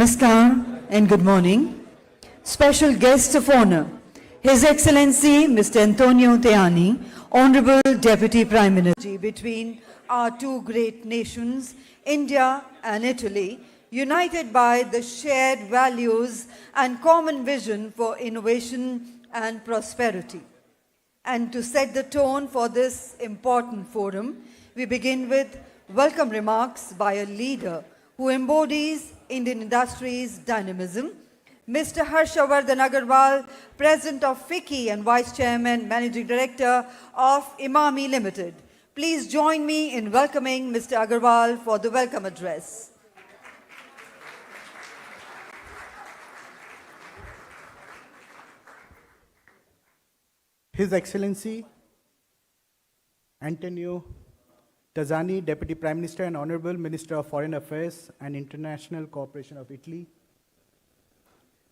Namaskar and good morning. Special guest of honor, His Excellency Mr. Antonio Tajani, Honorable Deputy Prime Minister. Between our two great nations, India and Italy, united by the shared values and common vision for innovation and prosperity. And to set the tone for this important forum, we begin with welcome remarks by a leader who embodies Indian industry's dynamism, Mr. Harshavardhan Agarwal, President of FICCI and Vice Chairman, Managing Director of Emami Limited. Please join me in welcoming Mr. Agarwal for the welcome address. His Excellency Antonio Tajani, Deputy Prime Minister and Honorable Minister of Foreign Affairs and International Cooperation of Italy,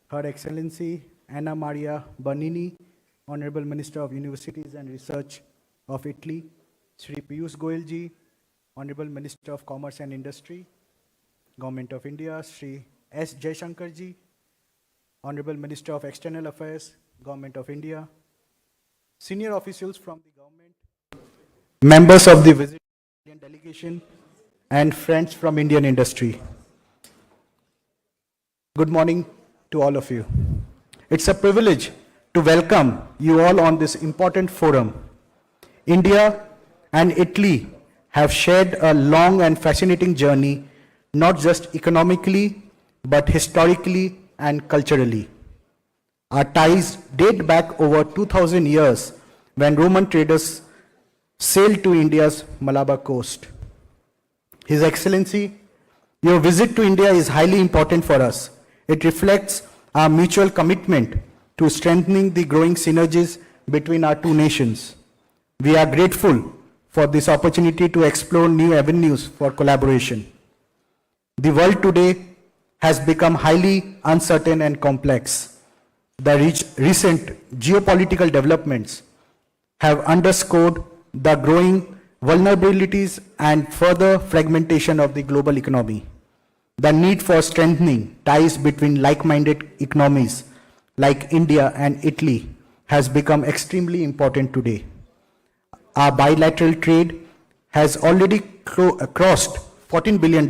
Her Excellency Anna Maria Bernini, Honorable Minister of Universities and Research of Italy, Sri Piyush Goyal ji, Honorable Minister of Commerce and Industry, Government of India, Sri S. Jaishankar ji, Honorable Minister of External Affairs, Government of India, senior officials from the government, members of the visiting delegation, and friends from Indian industry. Good morning to all of you. It's a privilege to welcome you all on this important forum. India and Italy have shared a long and fascinating journey, not just economically, but historically and culturally. Our ties date back over 2,000 years when Roman traders sailed to India's Malabar coast. His Excellency, your visit to India is highly important for us. It reflects our mutual commitment to strengthening the growing synergies between our two nations. We are grateful for this opportunity to explore new avenues for collaboration. The world today has become highly uncertain and complex. The recent geopolitical developments have underscored the growing vulnerabilities and further fragmentation of the global economy. The need for strengthening ties between like-minded economies like India and Italy has become extremely important today. Our bilateral trade has already crossed $14 billion,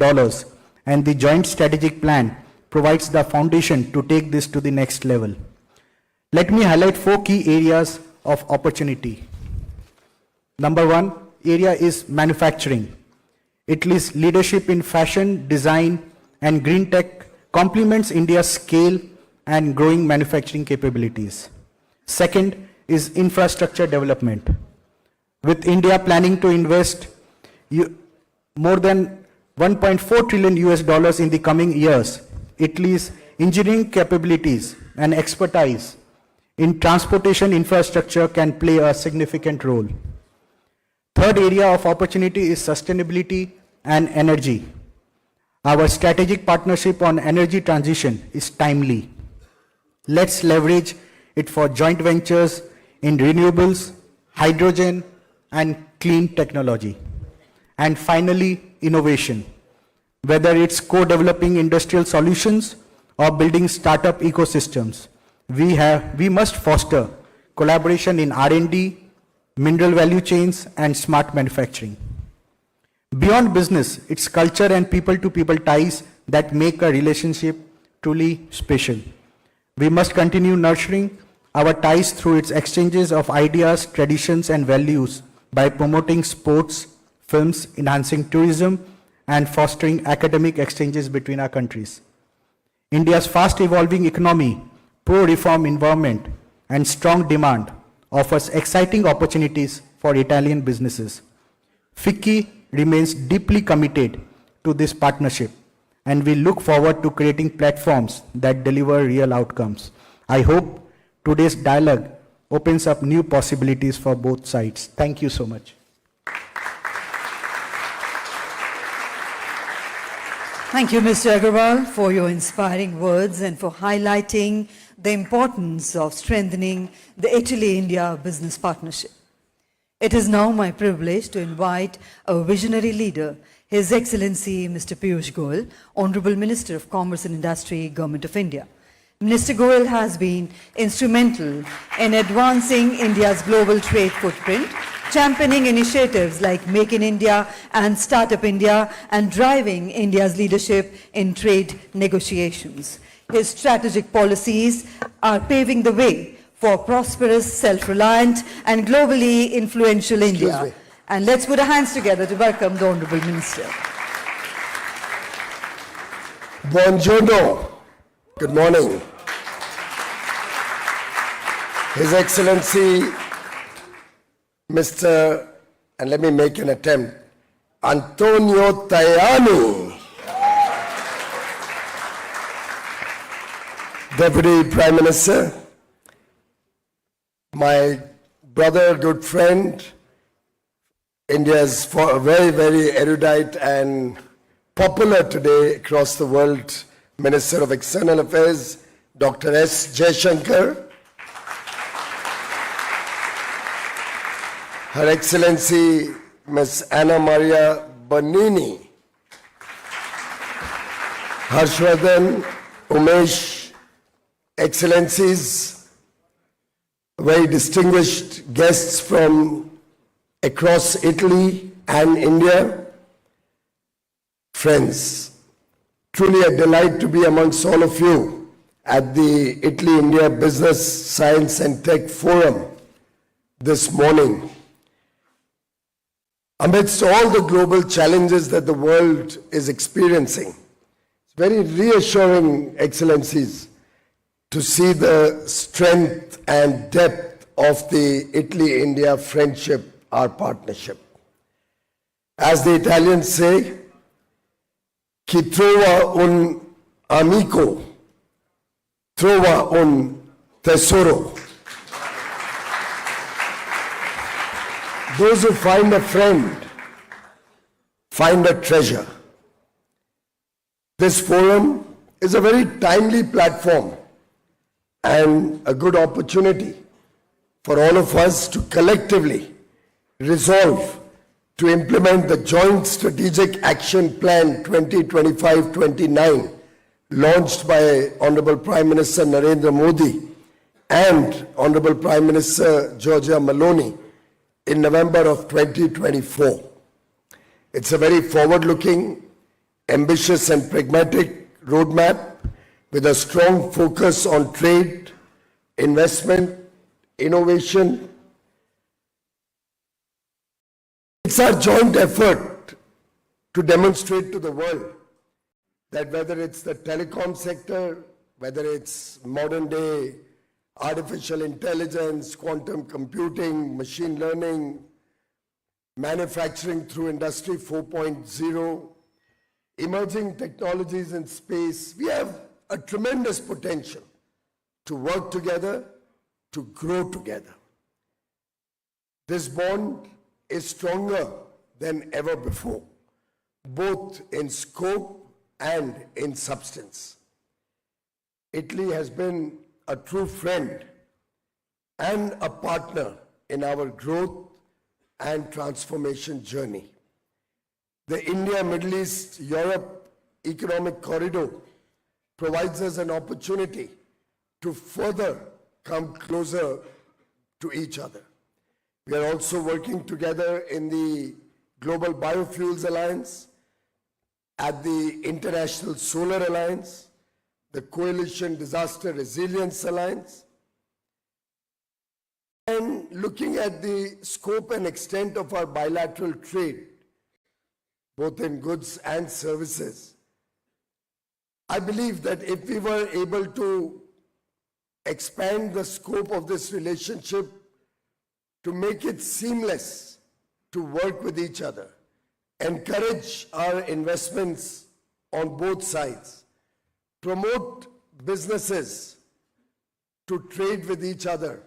and the joint strategic plan provides the foundation to take this to the next level. Let me highlight 4 key areas of opportunity. Number 1 area is manufacturing. Italy's leadership in fashion, design, and green tech complements India's scale and growing manufacturing capabilities. Second is infrastructure development. With India planning to invest more than $1.4 trillion in the coming years, Italy's engineering capabilities and expertise in transportation infrastructure can play a significant role. Third area of opportunity is sustainability and energy. Our strategic partnership on energy transition is timely. Let's leverage it for joint ventures in renewables, hydrogen, and clean technology. And finally, innovation. Whether it's co-developing industrial solutions or building startup ecosystems, we must foster collaboration in R&D, mineral value chains, and smart manufacturing. Beyond business, it's culture and people-to-people ties that make a relationship truly special. We must continue nurturing our ties through its exchanges of ideas, traditions, and values by promoting sports, films, enhancing tourism, and fostering academic exchanges between our countries. India's fast-evolving economy, pro-reform environment, and strong demand offers exciting opportunities for Italian businesses. FICCI remains deeply committed to this partnership, and we look forward to creating platforms that deliver real outcomes. I hope today's dialogue opens up new possibilities for both sides. Thank you so much. Thank you, Mr. Agarwal, for your inspiring words and for highlighting the importance of strengthening the Italy-India business partnership. It is now my privilege to invite a visionary leader, His Excellency Mr. Piyush Goyal, Honorable Minister of Commerce and Industry, Government of India. Minister Goyal has been instrumental in advancing India's global trade footprint, championing initiatives like Make in India and Startup India, and driving India's leadership in trade negotiations. His strategic policies are paving the way for prosperous, self-reliant and globally influential India. me. And let's put our hands together to welcome the Honorable Minister. Buongiorno. Good morning. His Excellency, Mr. and let me make an attempt, Antonio Tajani, Deputy Prime Minister, my brother, good friend, India's very, very erudite and popular today across the world, Minister of External Affairs, Dr. S. Jaishankar, Her Excellency Ms. Anna Maria Bernini, Harshvardhan, Umesh, Excellencies, very distinguished guests from across Italy and India, friends, truly a delight to be amongst all of you at the Italy-India Business, Science and Tech Forum this morning. Amidst all the global challenges that the world is experiencing, it's very reassuring, Excellencies, to see the strength and depth of the Italy-India friendship, our partnership. As the Italians say, chi trova un amico, trova un tesoro. Those who find a friend, find a treasure. This forum is a very timely platform and a good opportunity for all of us to collectively resolve to implement the Joint Strategic Action Plan 2025-29 launched by Honorable Prime Minister Narendra Modi and Honorable Prime Minister Giorgia Meloni in November of 2024. It's a very forward-looking, ambitious and pragmatic roadmap with a strong focus on trade, investment, innovation. It's our joint effort to demonstrate to the world that whether it's the telecom sector, whether it's modern day artificial intelligence, quantum computing, machine learning, manufacturing through Industry 4.0, emerging technologies in space, we have a tremendous potential to work together, to grow together. This bond is stronger than ever before, both in scope and in substance. Italy has been a true friend and a partner in our growth and transformation journey. The India-Middle East-Europe Economic Corridor provides us an opportunity to further come closer to each other. We are also working together in the Global Biofuels Alliance, at the International Solar Alliance, the Coalition Disaster Resilience Alliance, and looking at the scope and extent of our bilateral trade, both in goods and services. I believe that if we were able to expand the scope of this relationship to make it seamless to work with each other, encourage our investments on both sides, promote businesses to trade with each other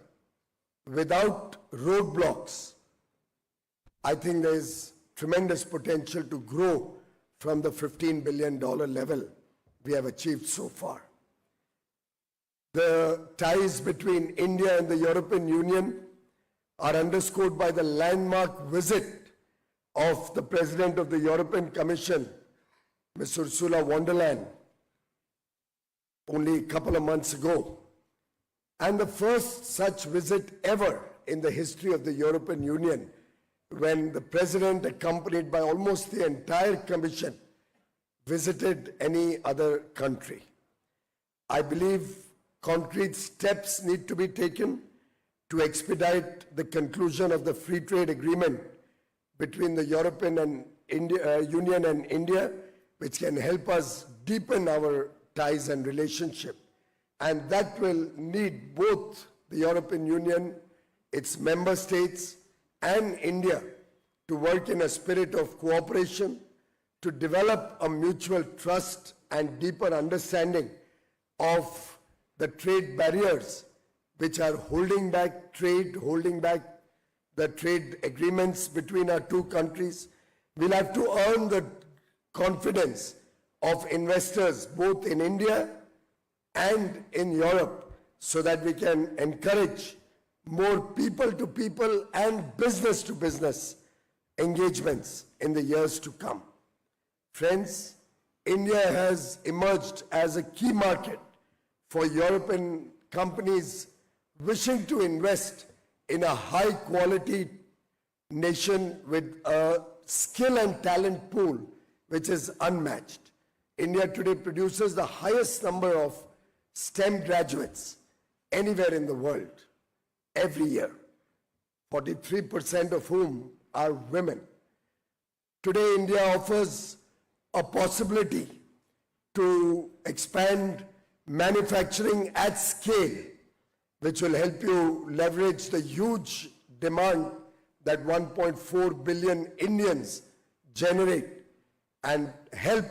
without roadblocks, I think there is tremendous potential to grow from the $15 billion level we have achieved so far. The ties between India and the European Union are underscored by the landmark visit of the President of the European Commission, Ms. Ursula von der Leyen, only a couple of months ago, and the first such visit ever in the history of the European Union, when the President, accompanied by almost the entire Commission, visited any other country. I believe concrete steps need to be taken to expedite the conclusion of the free trade agreement between the European Union and India, which can help us deepen our ties and relationship. And that will need both the European Union, its member states, and India to work in a spirit of cooperation, to develop a mutual trust and deeper understanding of the trade barriers which are holding back trade, holding back the trade agreements between our two countries. We'll have to earn the confidence of investors both in India and in Europe so that we can encourage more people-to-people and business-to-business engagements in the years to come. Friends, India has emerged as a key market for European companies wishing to invest in a high-quality nation with a skill and talent pool which is unmatched. India today produces the highest number of STEM graduates anywhere in the world every year, 43% of whom are women. Today, India offers a possibility to expand manufacturing at scale, which will help you leverage the huge demand that 1.4 billion Indians generate and help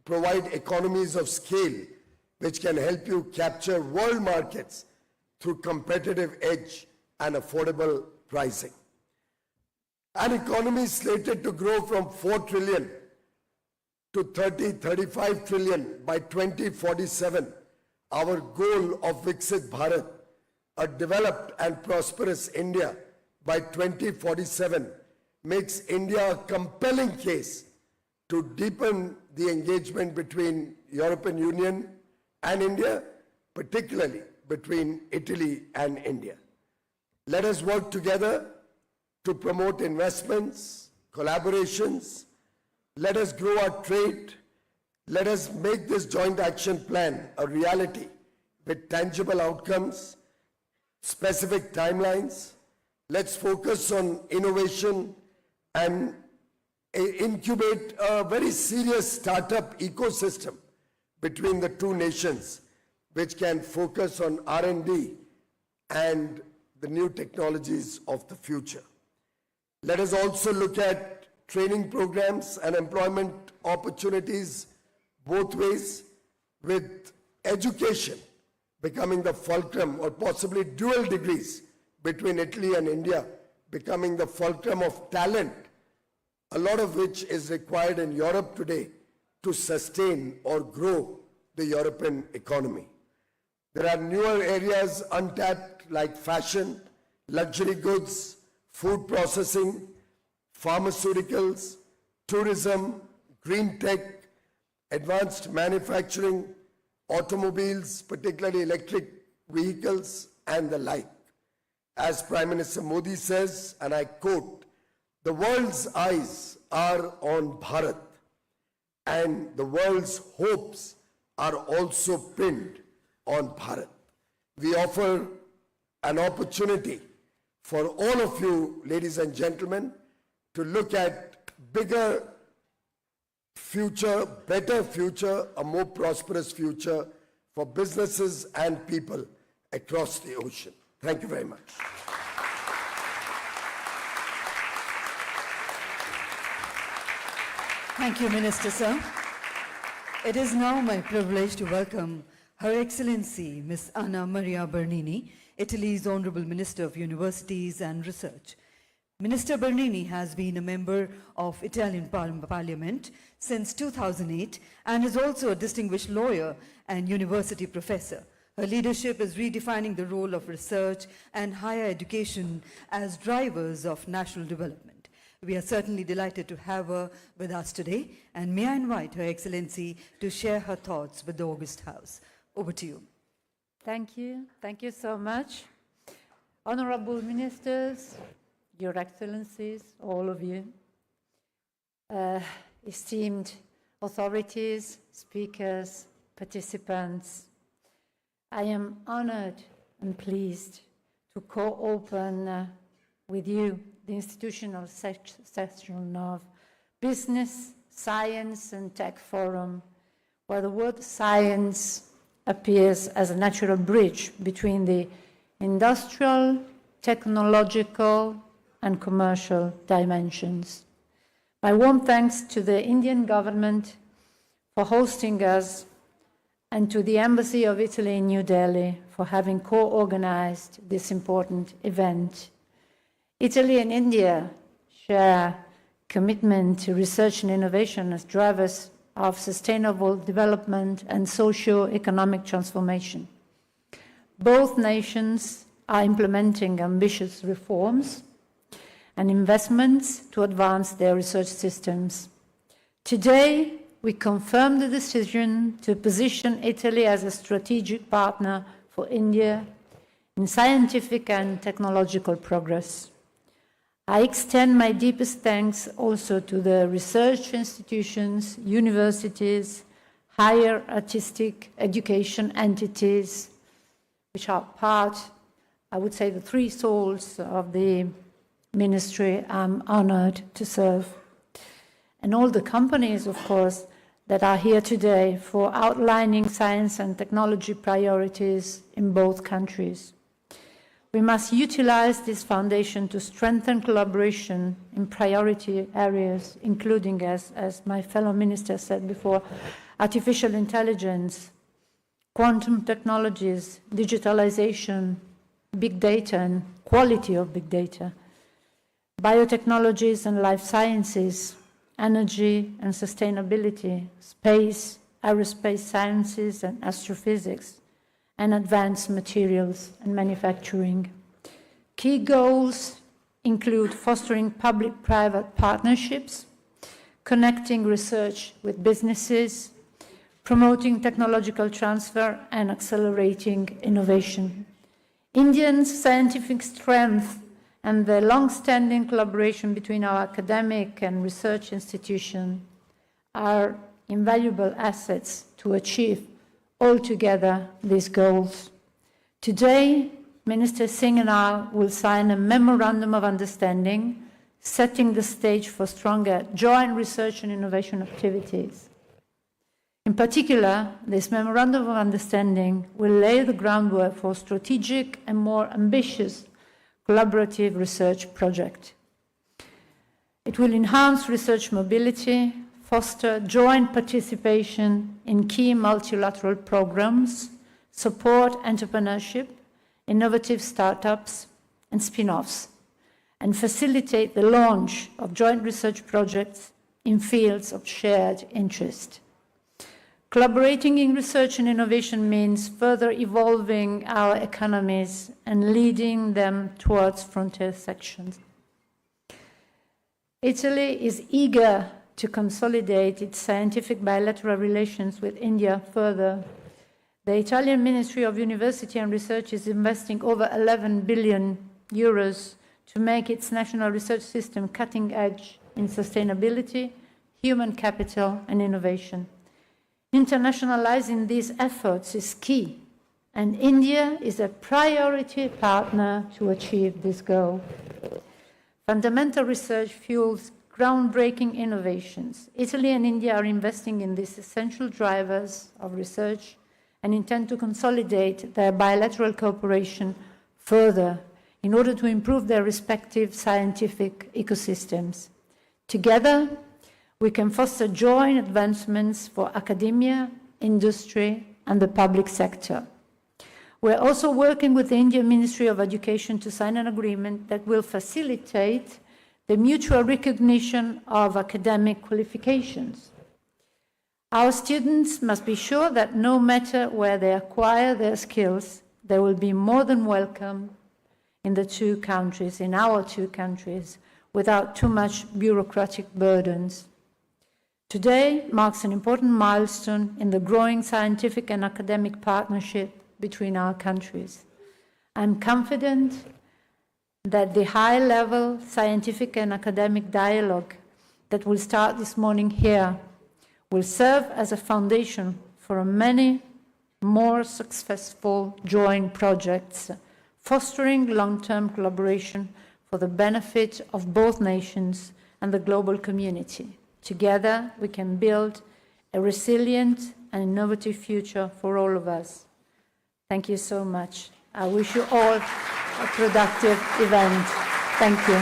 provide economies of scale, which can help you capture world markets through competitive edge and affordable pricing. An economy slated to grow from 4 trillion to 35 trillion by 2047, our goal of Viksit Bharat, a developed and prosperous India by 2047, makes India a compelling case to deepen the engagement between European Union and India, particularly between Italy and India. Let us work together to promote investments, collaborations. Let us grow our trade. Let us make this joint action plan a reality with tangible outcomes, specific timelines. Let's focus on innovation and incubate a very serious startup ecosystem between the two nations, which can focus on R&D and the new technologies of the future. Let us also look at training programs and employment opportunities both ways, with education becoming the fulcrum, or possibly dual degrees between Italy and India becoming the fulcrum of talent, a lot of which is required in Europe today to sustain or grow the European economy. There are newer areas untapped like fashion, luxury goods, food processing, pharmaceuticals, tourism, green tech, advanced manufacturing, automobiles, particularly electric vehicles, and the like. As Prime Minister Modi says, and I quote, "The world's eyes are on Bharat, and the world's hopes are also pinned on Bharat." We offer an opportunity for all of you, ladies and gentlemen, to look at bigger future, better future, a more prosperous future for businesses and people across the ocean. Thank you very much. Thank you, Minister, sir. It is now my privilege to welcome Her Excellency Ms. Anna Maria Bernini, Italy's Honorable Minister of Universities and Research. Minister Bernini has been a member of Italian Parliament since 2008 and is also a distinguished lawyer and university professor. Her leadership is redefining the role of research and higher education as drivers of national development. We are certainly delighted to have her with us today, and may I invite Her Excellency to share her thoughts with the August House. Over to you. Thank you. Thank you so much. Honorable Ministers, Your Excellencies, all of you, esteemed authorities, speakers, participants, I am honored and pleased to co-open with you the institutional session of Business, Science and Tech Forum, where the word science appears as a natural bridge between the industrial, technological and commercial dimensions. My warm thanks to the Indian government for hosting us and to the Embassy of Italy in New Delhi for having co-organized this important event. Italy and India share commitment to research and innovation as drivers of sustainable development and socio-economic transformation. Both nations are implementing ambitious reforms and investments to advance their research systems. Today, we confirm the decision to position Italy as a strategic partner for India in scientific and technological progress. I extend my deepest thanks also to the research institutions, universities, higher artistic education entities, which are part, I would say, the three souls of the ministry I'm honored to serve. And all the companies, of course, that are here today for outlining science and technology priorities in both countries. We must utilize this foundation to strengthen collaboration in priority areas, including, as my fellow minister said before, artificial intelligence, quantum technologies, digitalization, big data and quality of big data, biotechnologies and life sciences, energy and sustainability, space, aerospace sciences and astrophysics, and advanced materials and manufacturing. Key goals include fostering public-private partnerships, connecting research with businesses, promoting technological transfer, and accelerating innovation. India's scientific strength and the long-standing collaboration between our academic and research institutions are invaluable assets to achieve altogether these goals. Today, Minister Singh and I will sign a memorandum of understanding, setting the stage for stronger joint research and innovation activities. In particular, this memorandum of understanding will lay the groundwork for strategic and more ambitious collaborative research project. It will enhance research mobility, foster joint participation in key multilateral programs, support entrepreneurship, innovative startups and spin-offs, and facilitate the launch of joint research projects in fields of shared interest. Collaborating in research and innovation means further evolving our economies and leading them towards frontier sections. Italy is eager to consolidate its scientific bilateral relations with India further. The Italian Ministry of University and Research is investing over 11 billion euros to make its national research system cutting edge in sustainability, human capital and innovation. Internationalizing these efforts is key, and India is a priority partner to achieve this goal. Fundamental research fuels groundbreaking innovations. Italy and India are investing in these essential drivers of research and intend to consolidate their bilateral cooperation further in order to improve their respective scientific ecosystems. Together, we can foster joint advancements for academia, industry, and the public sector. We're also working with the Indian Ministry of Education to sign an agreement that will facilitate the mutual recognition of academic qualifications. Our students must be sure that no matter where they acquire their skills, they will be more than welcome in the two countries, in our two countries, without too much bureaucratic burdens. Today marks an important milestone in the growing scientific and academic partnership between our countries. I'm confident that the high-level scientific and academic dialogue that will start this morning here will serve as a foundation for many more successful joint projects, fostering long-term collaboration for the benefit of both nations and the global community. Together, we can build a resilient and innovative future for all of us. Thank you so much. I wish you all a productive event. Thank you.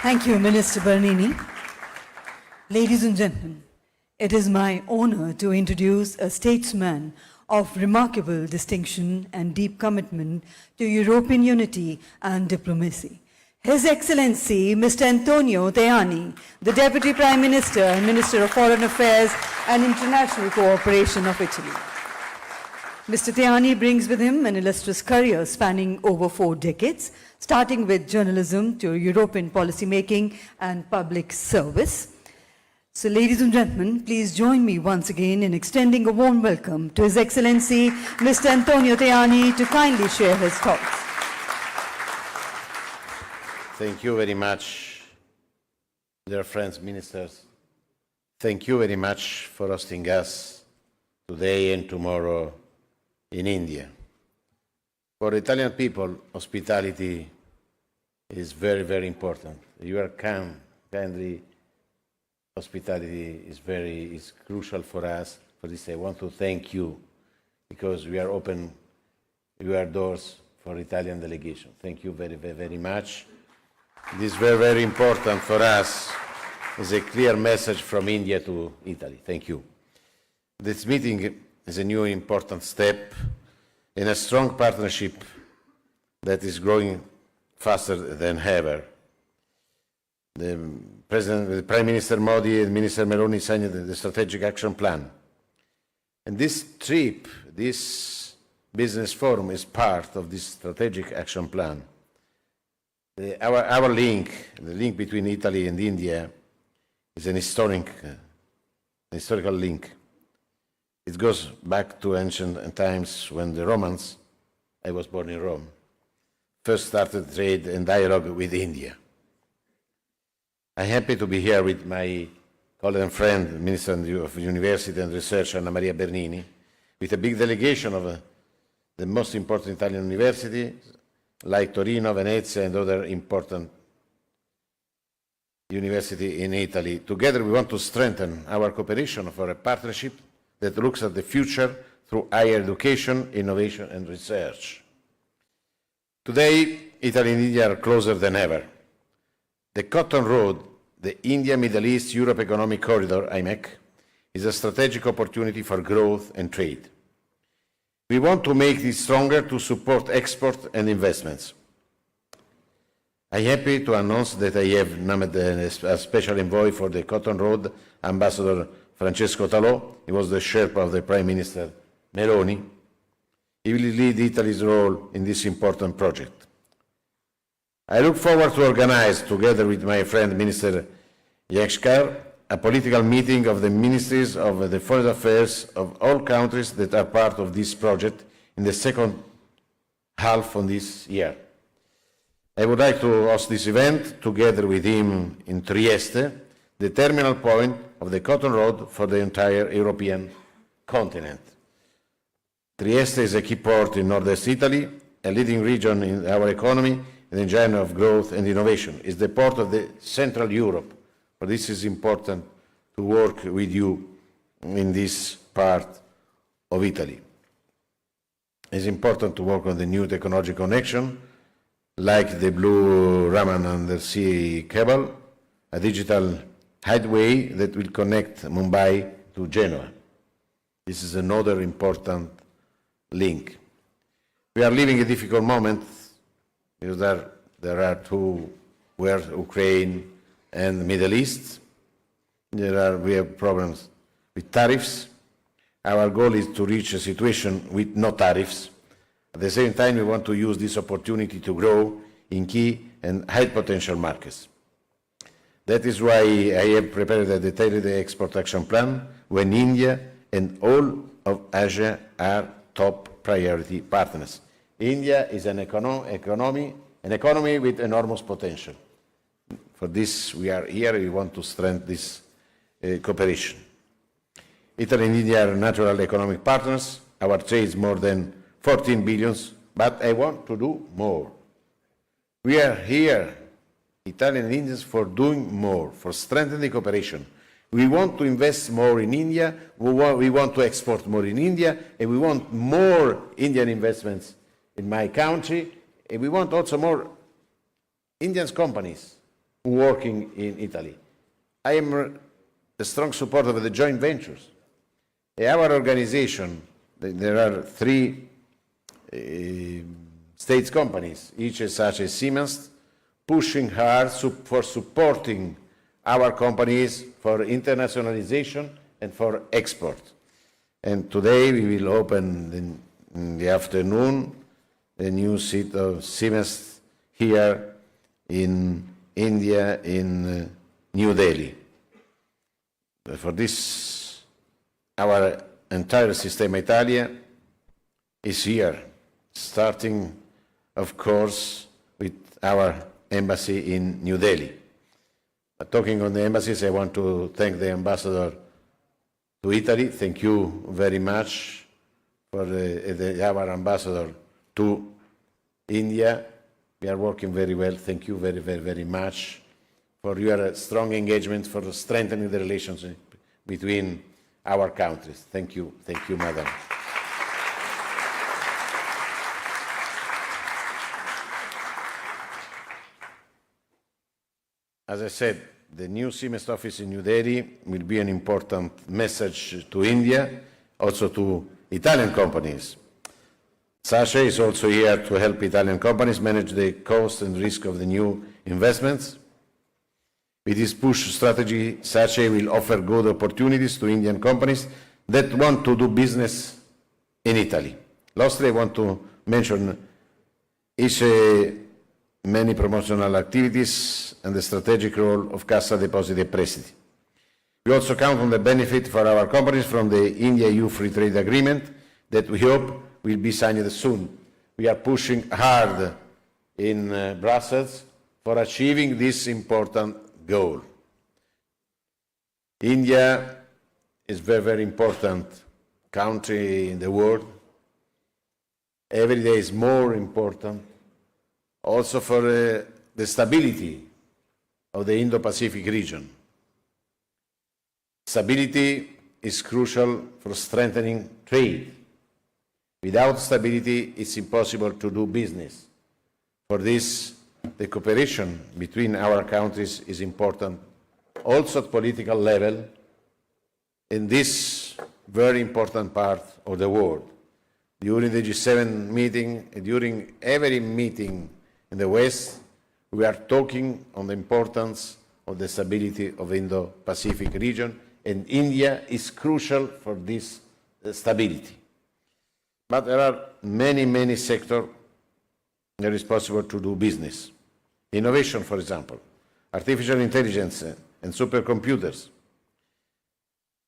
Thank you, Minister Bernini. Ladies and gentlemen, it is my honor to introduce a statesman of remarkable distinction and deep commitment to European unity and diplomacy. His Excellency, Mr. Antonio Tajani, the Deputy Prime Minister and Minister of Foreign Affairs and International Cooperation of Italy. Mr. Tajani brings with him an illustrious career spanning over 4 decades, starting with journalism to European policymaking and public service. So, ladies and gentlemen, please join me once again in extending a warm welcome to His Excellency, Mr. Antonio Tajani, to kindly share his thoughts. Thank you very much, dear friends, ministers. Thank you very much for hosting us today and tomorrow in India. For Italian people, hospitality is very, very important. Your kindly hospitality is crucial for us. For this, I want to thank you because we are open your doors for Italian delegation. Thank you very, very, very much. This is very, very important for us. It's a clear message from India to Italy. Thank you. This meeting is a new important step in a strong partnership that is growing faster than ever. The Prime Minister Modi and Minister Meloni signed the Strategic Action Plan. And this trip, this business forum is part of this Strategic Action Plan. Our link, the link between Italy and India, is an historical link. It goes back to ancient times when the Romans, I was born in Rome, first started trade and dialogue with India. I'm happy to be here with my colleague and friend, Minister of University and Research, Anna Maria Bernini, with a big delegation of the most important Italian universities, like Torino, Venezia, and other important universities in Italy. Together we want to strengthen our cooperation for a partnership that looks at the future through higher education, innovation and research. Today, Italy and India are closer than ever. The Cotton Road, the India-Middle East-Europe Economic Corridor, IMEC, is a strategic opportunity for growth and trade. We want to make this stronger to support export and investments. I'm happy to announce that I have named a special envoy for the Cotton Road, Ambassador Francesco Talò. He was the Sherpa of the Prime Minister Meloni. He will lead Italy's role in this important project. I look forward to organize, together with my friend Minister Yashkar, a political meeting of the ministries of the foreign affairs of all countries that are part of this project in the second half of this year. I would like to host this event together with him in Trieste, the terminal point of the Cotton Road for the entire European continent. Trieste is a key port in northern Italy, a leading region in our economy and engine of growth and innovation. It's the port of the Central Europe. But this is important to work with you in this part of Italy. It's important to work on the new technology connection, like the Blue Raman undersea cable, a digital highway that will connect Mumbai to Genoa. This is another important link. We are living a difficult moment because there are two wars, Ukraine and the Middle East. We have problems with tariffs. Our goal is to reach a situation with no tariffs. At the same time, we want to use this opportunity to grow in key and high potential markets. That is why I have prepared a detailed export action plan when India and all of Asia are top priority partners. India is an economy with enormous potential. For this, we are here, we want to strengthen this cooperation. Italy and India are natural economic partners. Our trade is more than 14 billion, but I want to do more. We are here, Italian and Indians, for doing more, for strengthening cooperation. We want to invest more in India, we want to export more in India, and we want more Indian investments in my country, and we want also more Indian companies working in Italy. I am a strong supporter of the joint ventures. Our organization, there are 3 state companies, each such as Siemens, pushing hard for supporting our companies for internationalization and for export. And today we will open in the afternoon a new seat of Siemens here in India, in New Delhi. For this, our entire Sistema Italia is here, starting, of course, with our embassy in New Delhi. But talking on the embassies, I want to thank the ambassador to Italy. Thank you very much for our ambassador to India. We are working very well. Thank you very, very, very much for your strong engagement for strengthening the relationship between our countries. Thank you, madam. As I said, the new Siemens office in New Delhi will be an important message to India, also to Italian companies. SACE is also here to help Italian companies manage the cost and risk of the new investments. With this push strategy, SACE will offer good opportunities to Indian companies that want to do business in Italy. Lastly, I want to mention many promotional activities and the strategic role of Cassa Depositi e Prestiti. We also count on the benefit for our companies from the India-EU Free Trade Agreement that we hope will be signed soon. We are pushing hard in Brussels for achieving this important goal. India is a very, very important country in the world. Every day is more important, also for the stability of the Indo-Pacific region. Stability is crucial for strengthening trade. Without stability, it's impossible to do business. For this, the cooperation between our countries is important, also at political level, in this very important part of the world. During the G7 meeting, during every meeting in the West, we are talking on the importance of the stability of the Indo-Pacific region, and India is crucial for this stability. But there are many, many sectors where it is possible to do business. Innovation, for example, artificial intelligence and supercomputers.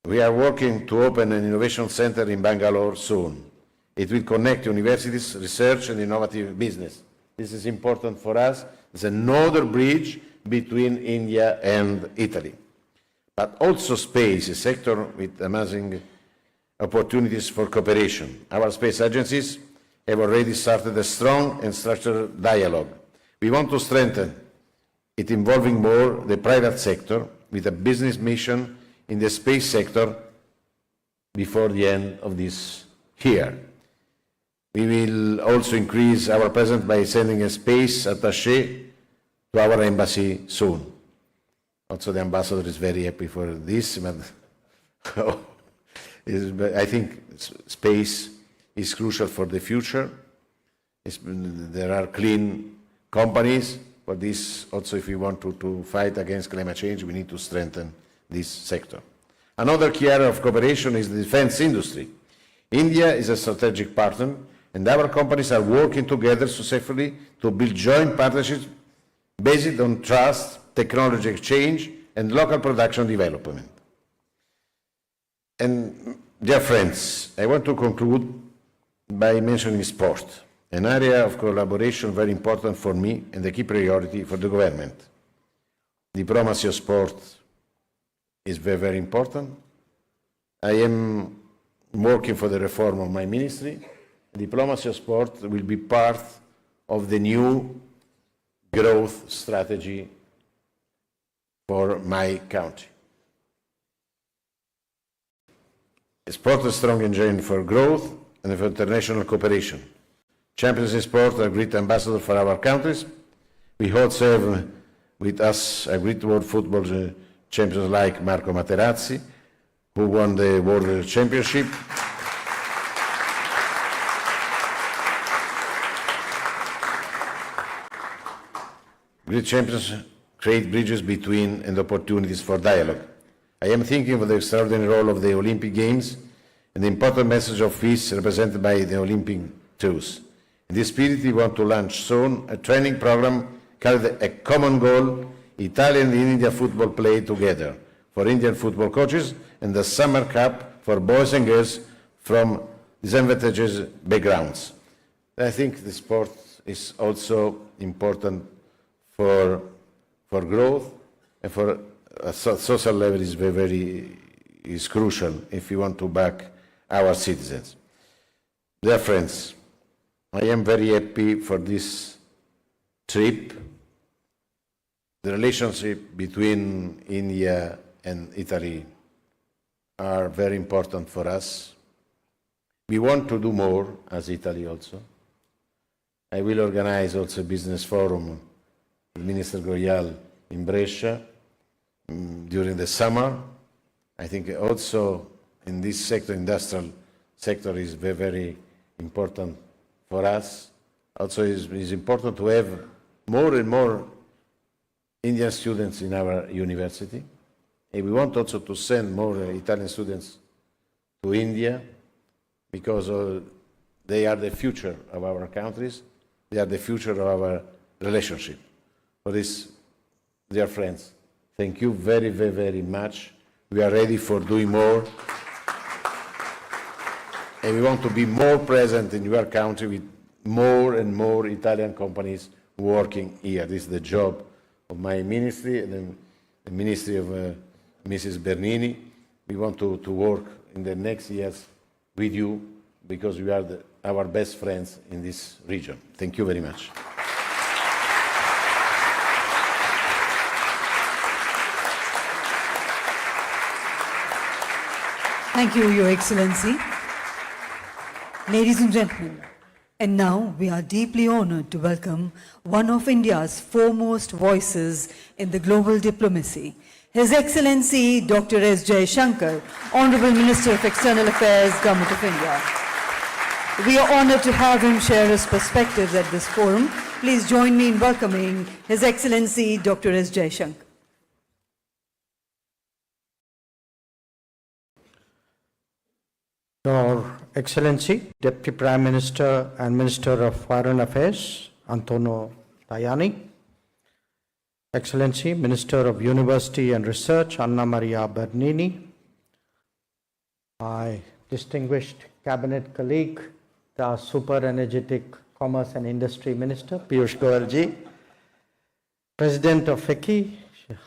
We are working to open an innovation center in Bangalore soon. It will connect universities, research and innovative business. This is important for us. It's another bridge between India and Italy. But also space, a sector with amazing opportunities for cooperation. Our space agencies have already started a strong and structured dialogue. We want to strengthen it, involving more the private sector with a business mission in the space sector before the end of this year. We will also increase our presence by sending a space attaché to our embassy soon. Also, the ambassador is very happy for this, but I think space is crucial for the future. There are clean companies, but this also, if we want to fight against climate change, we need to strengthen this sector. Another key area of cooperation is the defense industry. India is a strategic partner, and our companies are working together successfully to build joint partnerships based on trust, technology exchange, and local production development. And dear friends, I want to conclude by mentioning sport, an area of collaboration very important for me and a key priority for the government. Diplomacy of sport is very, very important. I am working for the reform of my ministry. Diplomacy of sport will be part of the new growth strategy for my country. Sport is a strong engine for growth and for international cooperation. Champions in sport are great ambassadors for our countries. We also have with us a great world football champions like Marco Materazzi, who won the World Championship. Great champions create bridges between and opportunities for dialogue. I am thinking of the extraordinary role of the Olympic Games and the important message of peace represented by the Olympic truce. In this spirit, we want to launch soon a training program called A Common Goal, Italian and Indian Football Play Together, for Indian football coaches, and the Summer Cup for boys and girls from disadvantaged backgrounds. I think the sport is also important for growth, and for social level is crucial if we want to back our citizens. Dear friends, I am very happy for this trip. The relationship between India and Italy are very important for us. We want to do more as Italy also. I will organize also a business forum with Minister Goyal in Brescia during the summer. I think also in this sector, industrial sector is very, very important for us. Also is important to have more and more Indian students in our university. And we want also to send more Italian students to India because they are the future of our countries. They are the future of our relationship. For this, dear friends, thank you very, very, very much. We are ready for doing more. And we want to be more present in your country with more and more Italian companies working here. This is the job of my ministry and the ministry of Mrs. Bernini. We want to work in the next years with you because you are our best friends in this region. Thank you very much. Thank you, Your Excellency. Ladies and gentlemen, and now we are deeply honored to welcome one of India's foremost voices in the global diplomacy, His Excellency Dr. S. Jaishankar, Honorable Minister of External Affairs, Government of India. We are honored to have him share his perspectives at this forum. Please join me in welcoming His Excellency Dr. S. Jaishankar. Your Excellency, Deputy Prime Minister and Minister of Foreign Affairs, Antonio Tajani, Excellency, Minister of University and Research, Anna Maria Bernini, my distinguished cabinet colleague, the super energetic Commerce and Industry Minister, Piyush Goyal ji, President of FICCI,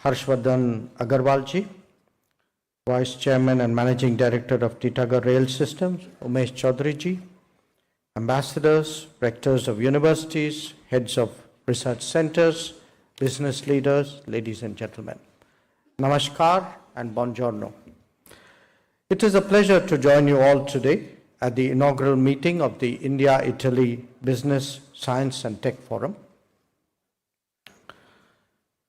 Harshvardhan Agarwal ji, Vice Chairman and Managing Director of Titagarh Rail Systems, Umesh Chaudhary ji, Ambassadors, Rectors of Universities, Heads of Research Centers, Business Leaders, ladies and gentlemen. Namaskar and Buongiorno. It is a pleasure to join you all today at the inaugural meeting of the India-Italy Business, Science and Tech Forum.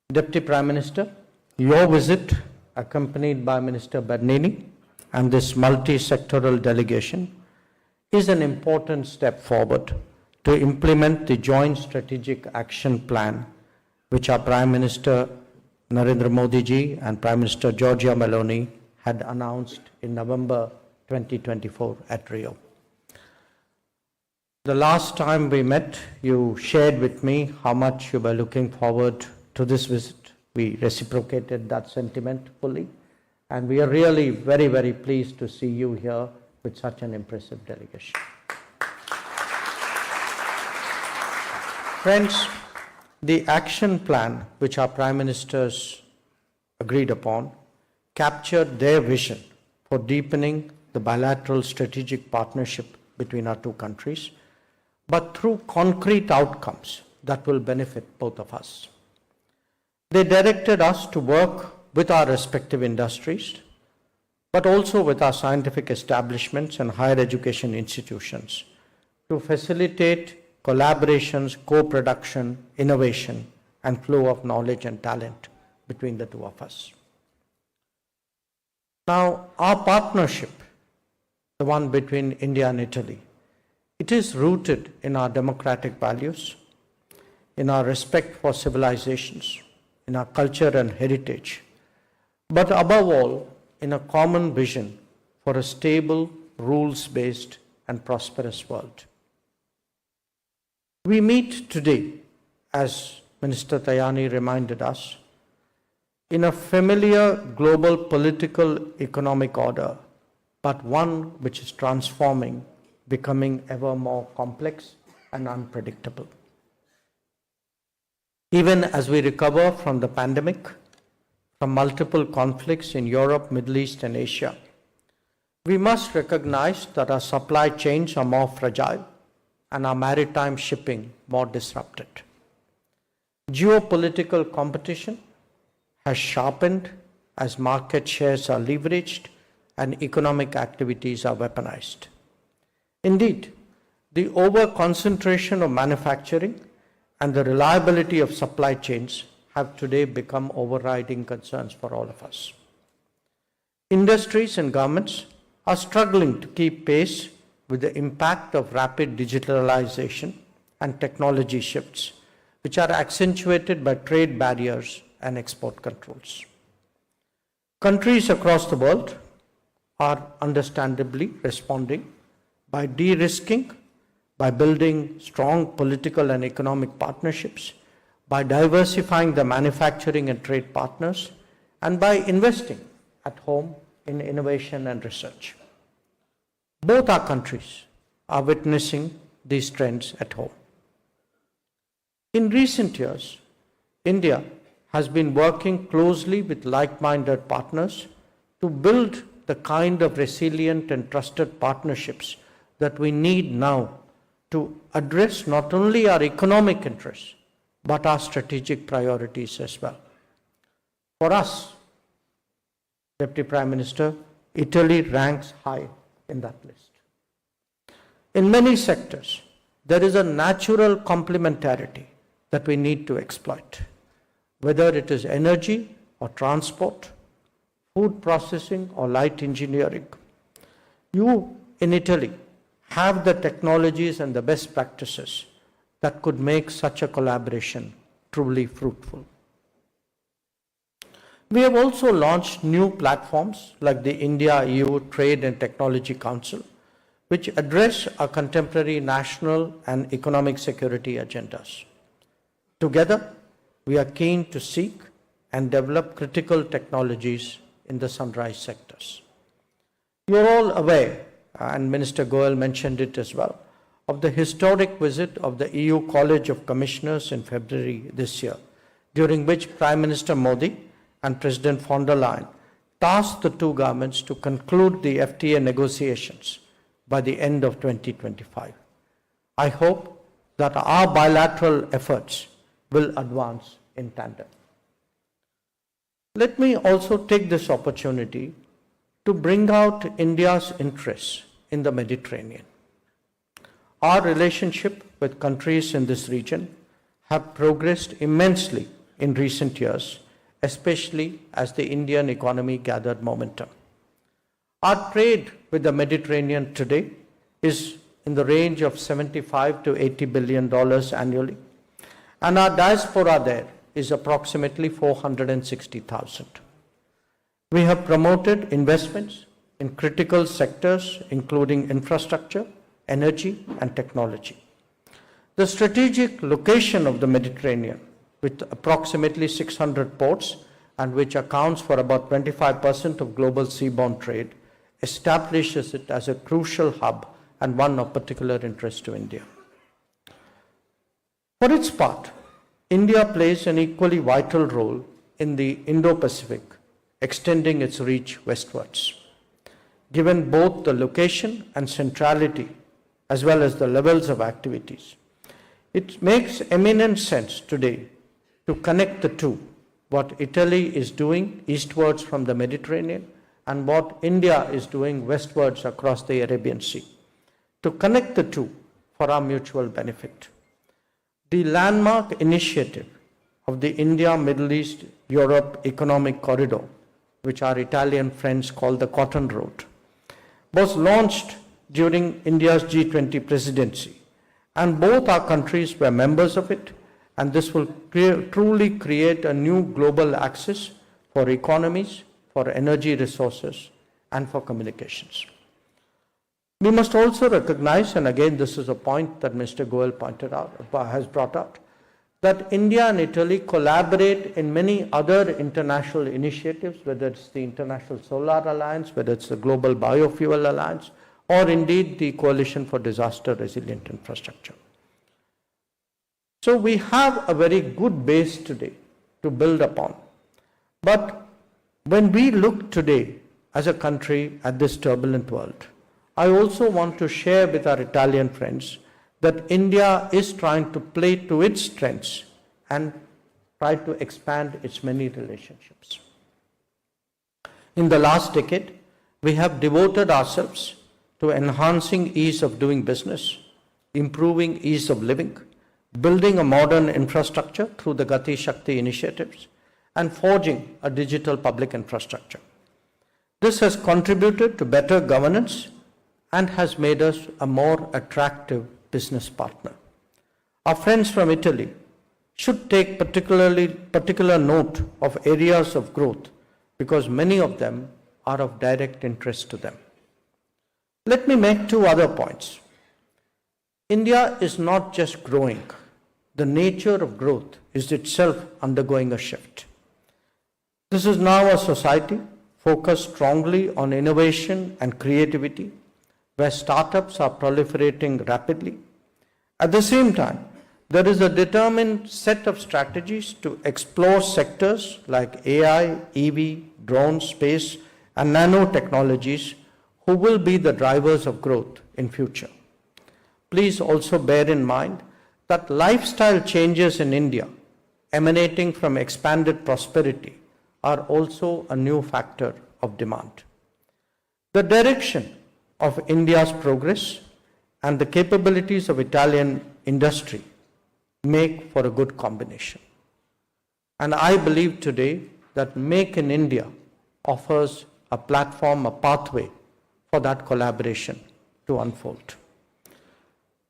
Deputy Prime Minister, your visit, accompanied by Minister Bernini and this multi-sectoral delegation, is an important step forward to implement the joint strategic action plan which our Prime Minister Narendra Modi ji and Prime Minister Giorgia Meloni had announced in November 2024 at Rio. the last time we met, you shared with me how much you were looking forward to this visit. We reciprocated that sentiment fully, and we are really very, very pleased to see you here with such an impressive delegation. Friends, the action plan which our Prime Ministers agreed upon captured their vision for deepening the bilateral strategic partnership between our two countries, but through concrete outcomes that will benefit both of us. They directed us to work with our respective industries, but also with our scientific establishments and higher education institutions to facilitate collaborations, co-production, innovation, and flow of knowledge and talent between the two of us. Now, our partnership, the one between India and Italy, it is rooted in our democratic values, in our respect for civilizations, in our culture and heritage, but above all, in a common vision for a stable, rules-based, and prosperous world. We meet today, as Minister Tajani reminded us, in a familiar global political economic order, but one which is transforming, becoming ever more complex and unpredictable. Even as we recover from the pandemic, from multiple conflicts in Europe, Middle East, and Asia, we must recognize that our supply chains are more fragile and our maritime shipping more disrupted. Geopolitical competition has sharpened as market shares are leveraged and economic activities are weaponized. Indeed, the over-concentration of manufacturing and the reliability of supply chains have today become overriding concerns for all of us. Industries and governments are struggling to keep pace with the impact of rapid digitalization and technology shifts, which are accentuated by trade barriers and export controls. Countries across the world are understandably responding by de-risking, by building strong political and economic partnerships, by diversifying the manufacturing and trade partners, and by investing at home in innovation and research. Both our countries are witnessing these trends at home. In recent years, India has been working closely with like-minded partners to build the kind of resilient and trusted partnerships that we need now to address not only our economic interests, but our strategic priorities as well. For us, Deputy Prime Minister, Italy ranks high in that list. In many sectors, there is a natural complementarity that we need to exploit, whether it is energy or transport, food processing or light engineering. You in Italy have the technologies and the best practices that could make such a collaboration truly fruitful. We have also launched new platforms like the India-EU Trade and Technology Council, which address our contemporary national and economic security agendas. Together, we are keen to seek and develop critical technologies in the sunrise sectors. You are all aware, and Minister Goel mentioned it as well, of the historic visit of the EU College of Commissioners in February this year, during which Prime Minister Modi and President von der Leyen tasked the two governments to conclude the FTA negotiations by the end of 2025. I hope that our bilateral efforts will advance in tandem. Let me also take this opportunity to bring out India's interests in the Mediterranean. Our relationship with countries in this region have progressed immensely in recent years, especially as the Indian economy gathered momentum. Our trade with the Mediterranean today is in the range of $75 to $80 billion annually, and our diaspora there is approximately 460,000. We have promoted investments in critical sectors including infrastructure, energy, and technology. The strategic location of the Mediterranean, with approximately 600 ports and which accounts for about 25% of global seaborne trade, establishes it as a crucial hub and one of particular interest to India. For its part, India plays an equally vital role in the Indo-Pacific, extending its reach westwards. Given both the location and centrality, as well as the levels of activities, it makes eminent sense today to connect the two, what Italy is doing eastwards from the Mediterranean and what India is doing westwards across the Arabian Sea, to connect the two for our mutual benefit. The landmark initiative of the India, Middle East, Europe Economic Corridor, which our Italian friends call the Cotton Road, was launched during India's G20 presidency, and both our countries were members of it, and this will truly create a new global axis for economies, for energy resources, and for communications. We must also recognize, and again this is a point that Mr. Goel has brought out, that India and Italy collaborate in many other international initiatives, whether it's the International Solar Alliance, whether it's the Global Biofuel Alliance, or indeed the Coalition for Disaster Resilient Infrastructure. So we have a very good base today to build upon. But when we look today as a country at this turbulent world, I also want to share with our Italian friends that India is trying to play to its strengths and try to expand its many relationships. In the last decade, we have devoted ourselves to enhancing ease of doing business, improving ease of living, building a modern infrastructure through the Gati Shakti initiatives, and forging a digital public infrastructure. This has contributed to better governance and has made us a more attractive business partner. Our friends from Italy should take particular note of areas of growth because many of them are of direct interest to them. Let me make two other points. India is not just growing. The nature of growth is itself undergoing a shift. This is now a society focused strongly on innovation and creativity, where startups are proliferating rapidly. At the same time, there is a determined set of strategies to explore sectors like AI, EV, drones, space, and nanotechnologies who will be the drivers of growth in future. Please also bear in mind that lifestyle changes in India emanating from expanded prosperity are also a new factor of demand. The direction of India's progress and the capabilities of Italian industry make for a good combination. And I believe today that Make in India offers a platform, a pathway for that collaboration to unfold.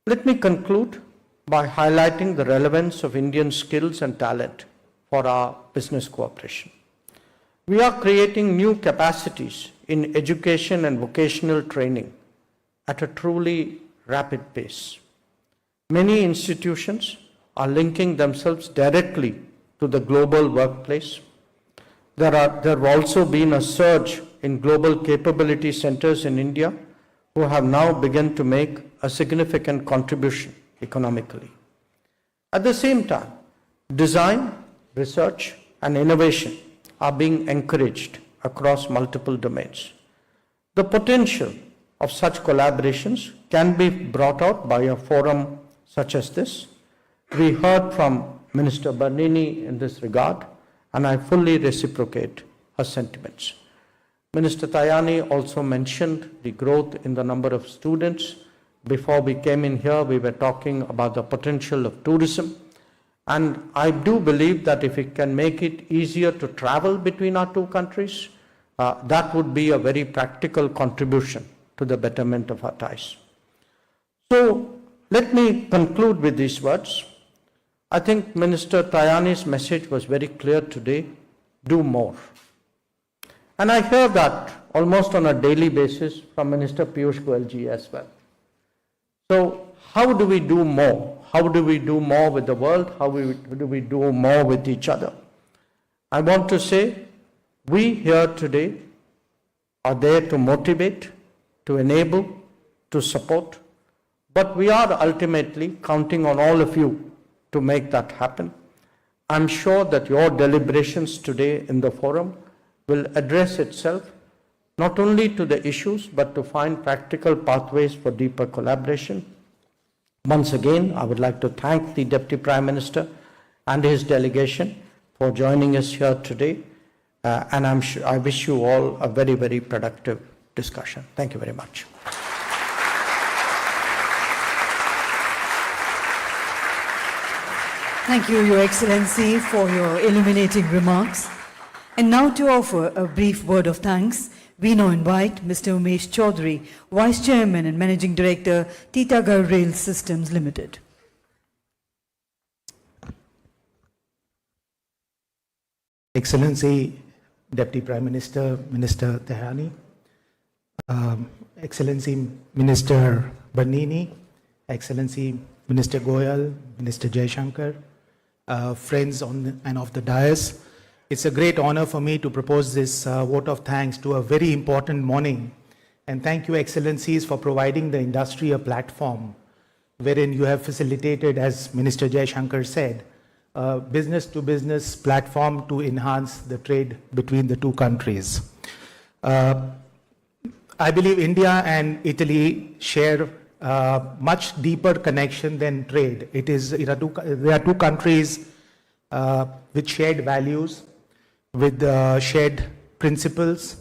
Let me conclude by highlighting the relevance of Indian skills and talent for our business cooperation. We are creating new capacities in education and vocational training at a truly rapid pace. Many institutions are linking themselves directly to the global workplace. There have also been a surge in global capability centers in India who have now begun to make a significant contribution economically. At the same time, design, research, and innovation are being encouraged across multiple domains. The potential of such collaborations can be brought out by a forum such as this. We heard from Minister Bernini in this regard, and I fully reciprocate her sentiments. Minister Tajani also mentioned the growth in the number of students. Before we came in here, we were talking about the potential of tourism. And I do believe that if we can make it easier to travel between our two countries, that would be a very practical contribution to the betterment of our ties. So let me conclude with these words. I think Minister Tajani's message was very clear today: do more. And I hear that almost on a daily basis from Minister Piyush Goyal ji as well. So how do we do more? How do we do more with the world? How do we do more with each other? I want to say, we here today are there to motivate, to enable, to support, but we are ultimately counting on all of you to make that happen. I'm sure that your deliberations today in the forum will address itself not only to the issues, but to find practical pathways for deeper collaboration. Once again, I would like to thank the Deputy Prime Minister and his delegation for joining us here today. And I wish you all a very, very productive discussion. Thank you very much. Thank you, Your Excellency, for your illuminating remarks. And now to offer a brief word of thanks, we now invite Mr. Umesh Chaudhary, Vice Chairman and Managing Director, Titagarh Rail Systems Limited. Excellency, Deputy Prime Minister, Minister Tehani, Excellency Minister Bernini, Excellency Minister Goyal, Minister Jaishankar, friends on and off the dais. It's a great honor for me to propose this vote of thanks to a very important morning. And thank you, Excellencies, for providing the industry a platform wherein you have facilitated, as Minister Jaishankar said, a business-to-business platform to enhance the trade between the two countries. I believe India and Italy share much deeper connection than trade. There are two countries with shared values, with shared principles,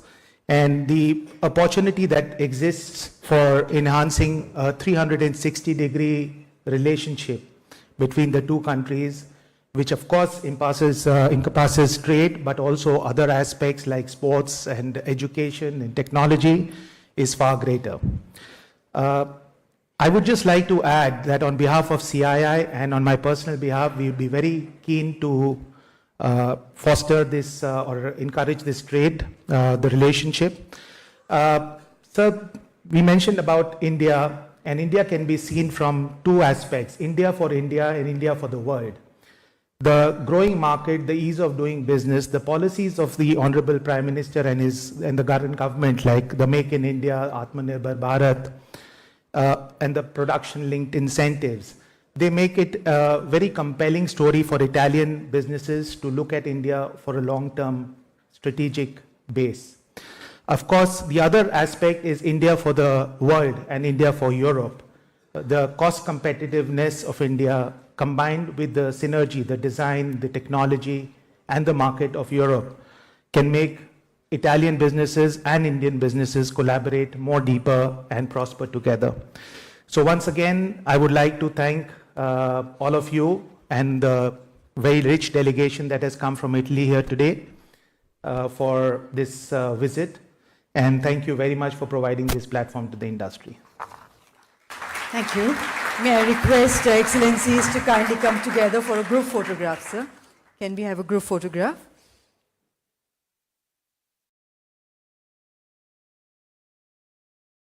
and the opportunity that exists for enhancing a 360-degree relationship between the two countries, which of course encompasses trade, but also other aspects like sports and education and technology, is far greater. I would just like to add that on behalf of CII and on my personal behalf, we would be very keen to foster this or encourage this trade, the relationship. Sir, we mentioned about India, and India can be seen from two aspects, India for India and India for the world. The growing market, the ease of doing business, the policies of the Honorable Prime Minister and the current government, like the Make in India, Atmanirbhar Bharat, and the production-linked incentives, they make it a very compelling story for Italian businesses to look at India for a long-term strategic base. Of course, the other aspect is India for the world and India for Europe. The cost competitiveness of India combined with the synergy, the design, the technology, and the market of Europe can make Italian businesses and Indian businesses collaborate more deeper and prosper together. So once again, I would like to thank all of you and the very rich delegation that has come from Italy here today for this visit. And thank you very much for providing this platform to the industry. Thank you. May I request Excellencies to kindly come together for a group photograph, sir? Can we have a group photograph?